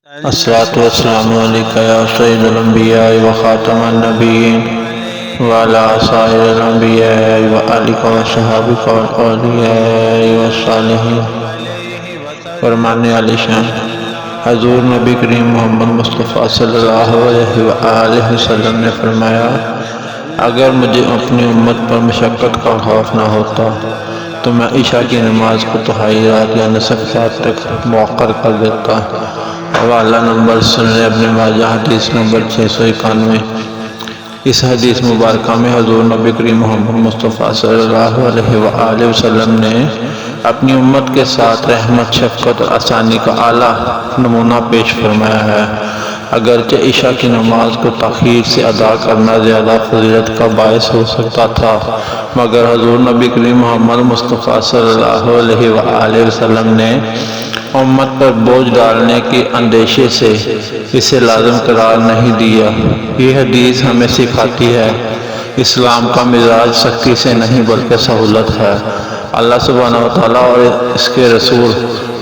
الصلاة والسلام علیکہ یا سید الانبیاء و خاتم النبیین وعلی سائر الانبیاء و آلہ و صحابہ و اولیاء و صالحین۔ فرمانے علی شان حضور نبی کریم محمد مصطفیٰ صلی اللہ علیہ وآلہ وسلم نے فرمایا، اگر مجھے اپنی امت پر مشقت کا خوف نہ ہوتا تو میں عشاء کی نماز کو تہائی رات یا نصف رات تک مؤخر کر دیتا۔ حوالہ نمبر سنن ابن ماجہ حدیث نمبر 691۔ اس حدیث مبارکہ میں حضور نبی کریم محمد مصطفیٰ صلی اللہ علیہ وآلہ وسلم نے اپنی امت کے ساتھ رحمت، شفقت اور آسانی کا اعلیٰ نمونہ پیش فرمایا ہے۔ اگرچہ عشاء کی نماز کو تاخیر سے ادا کرنا زیادہ فضیلت کا باعث ہو سکتا تھا، مگر حضور نبی کریم محمد مصطفیٰ صلی اللہ علیہ وآلہ وسلم نے امت پر بوجھ ڈالنے کے اندیشے سے اسے لازم قرار نہیں دیا۔ یہ حدیث ہمیں سکھاتی ہے اسلام کا مزاج سختی سے نہیں بلکہ سہولت ہے۔ اللہ سبحانہ وتعالیٰ اور اس کے رسول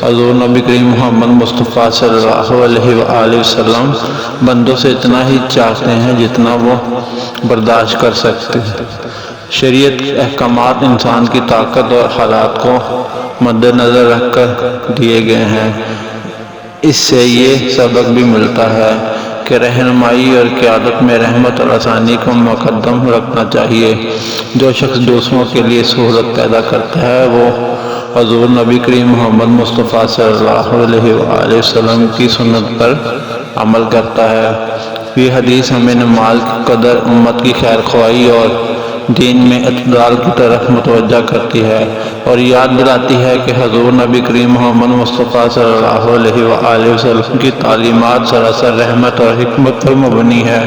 حضور نبی کریم محمد مصطفیٰ صلی اللہ علیہ وآلہ وسلم بندوں سے اتنا ہی چاہتے ہیں جتنا وہ برداشت کر سکتے ہیں۔ شریعت کے احکامات انسان کی طاقت اور حالات کو مد نظر رکھ کر دیے گئے ہیں۔ اس سے یہ سبق بھی ملتا ہے کہ رہنمائی اور قیادت میں رحمت اور آسانی کو مقدم رکھنا چاہیے۔ جو شخص دوسروں کے لیے سہولت پیدا کرتا ہے وہ حضور نبی کریم محمد مصطفیٰ صلی اللہ علیہ وآلہ وسلم کی سنت پر عمل کرتا ہے۔ یہ حدیث ہمیں نماز کی قدر، امت کی خیر خواہی اور دین میں اعتدال کی طرف متوجہ کرتی ہے اور یاد دلاتی ہے کہ حضور نبی کریم محمد مصطفیٰ صلی اللہ علیہ وآلہ وسلم کی تعلیمات سراسر رحمت اور حکمت پر مبنی ہے۔